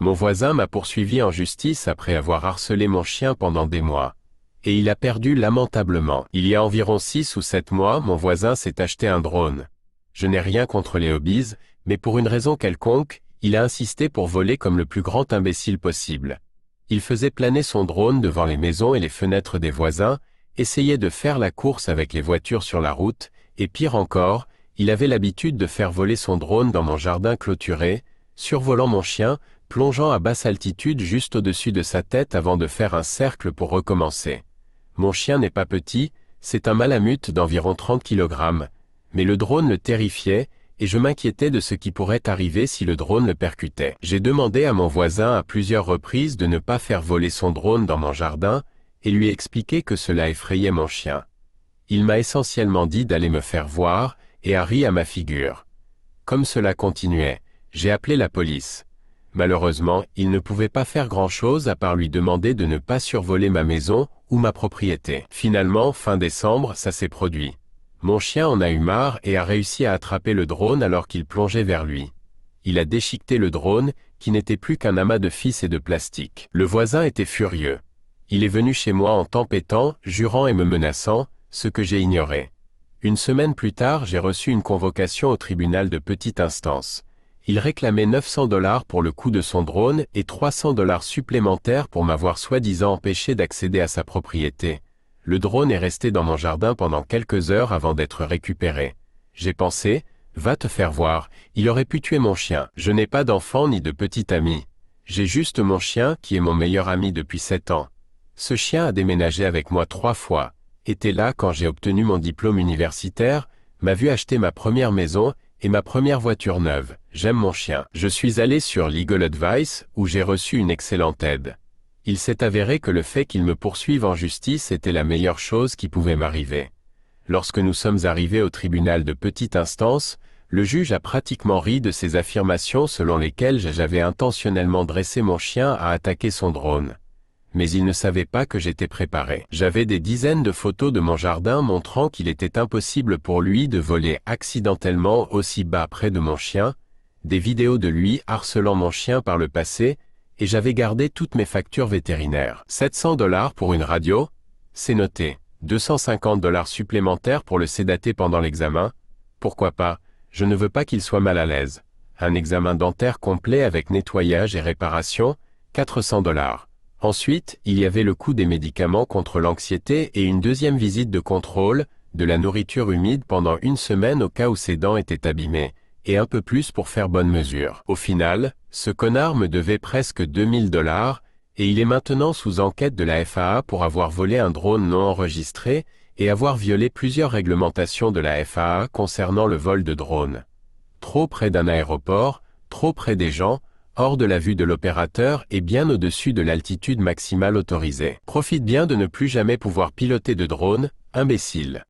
Mon voisin m'a poursuivi en justice après avoir harcelé mon chien pendant des mois. Et il a perdu lamentablement. Il y a environ 6 ou 7 mois, mon voisin s'est acheté un drone. Je n'ai rien contre les hobbies, mais pour une raison quelconque, il a insisté pour voler comme le plus grand imbécile possible. Il faisait planer son drone devant les maisons et les fenêtres des voisins, essayait de faire la course avec les voitures sur la route, et pire encore, il avait l'habitude de faire voler son drone dans mon jardin clôturé, survolant mon chien, plongeant à basse altitude juste au-dessus de sa tête avant de faire un cercle pour recommencer. Mon chien n'est pas petit, c'est un malamute d'environ 30 kg, mais le drone le terrifiait, et je m'inquiétais de ce qui pourrait arriver si le drone le percutait. J'ai demandé à mon voisin à plusieurs reprises de ne pas faire voler son drone dans mon jardin, et lui expliqué que cela effrayait mon chien. Il m'a essentiellement dit d'aller me faire voir, et a ri à ma figure. Comme cela continuait, j'ai appelé la police. Malheureusement, il ne pouvait pas faire grand-chose à part lui demander de ne pas survoler ma maison ou ma propriété. Finalement, fin décembre, ça s'est produit. Mon chien en a eu marre et a réussi à attraper le drone alors qu'il plongeait vers lui. Il a déchiqueté le drone, qui n'était plus qu'un amas de fils et de plastique. Le voisin était furieux. Il est venu chez moi en tempêtant, jurant et me menaçant, ce que j'ai ignoré. Une semaine plus tard, j'ai reçu une convocation au tribunal de petite instance. Il réclamait 900 $ pour le coût de son drone et 300 $ supplémentaires pour m'avoir soi-disant empêché d'accéder à sa propriété. Le drone est resté dans mon jardin pendant quelques heures avant d'être récupéré. J'ai pensé, va te faire voir, il aurait pu tuer mon chien. Je n'ai pas d'enfant ni de petit ami. J'ai juste mon chien qui est mon meilleur ami depuis 7 ans. Ce chien a déménagé avec moi 3 fois, était là quand j'ai obtenu mon diplôme universitaire, m'a vu acheter ma première maison et ma première voiture neuve. J'aime mon chien. Je suis allé sur Legal Advice où j'ai reçu une excellente aide. Il s'est avéré que le fait qu'il me poursuive en justice était la meilleure chose qui pouvait m'arriver. Lorsque nous sommes arrivés au tribunal de petite instance, le juge a pratiquement ri de ses affirmations selon lesquelles j'avais intentionnellement dressé mon chien à attaquer son drone. Mais il ne savait pas que j'étais préparé. J'avais des dizaines de photos de mon jardin montrant qu'il était impossible pour lui de voler accidentellement aussi bas près de mon chien, des vidéos de lui harcelant mon chien par le passé, et j'avais gardé toutes mes factures vétérinaires. 700 $ pour une radio, c'est noté. 250 $ supplémentaires pour le sédater pendant l'examen, pourquoi pas, je ne veux pas qu'il soit mal à l'aise. Un examen dentaire complet avec nettoyage et réparation, 400 $. Ensuite, il y avait le coût des médicaments contre l'anxiété et une deuxième visite de contrôle, de la nourriture humide pendant 1 semaine au cas où ses dents étaient abîmées, et un peu plus pour faire bonne mesure. Au final, ce connard me devait presque 2000 $, et il est maintenant sous enquête de la FAA pour avoir volé un drone non enregistré et avoir violé plusieurs réglementations de la FAA concernant le vol de drones. Trop près d'un aéroport, trop près des gens, hors de la vue de l'opérateur et bien au-dessus de l'altitude maximale autorisée. Profite bien de ne plus jamais pouvoir piloter de drone, imbécile.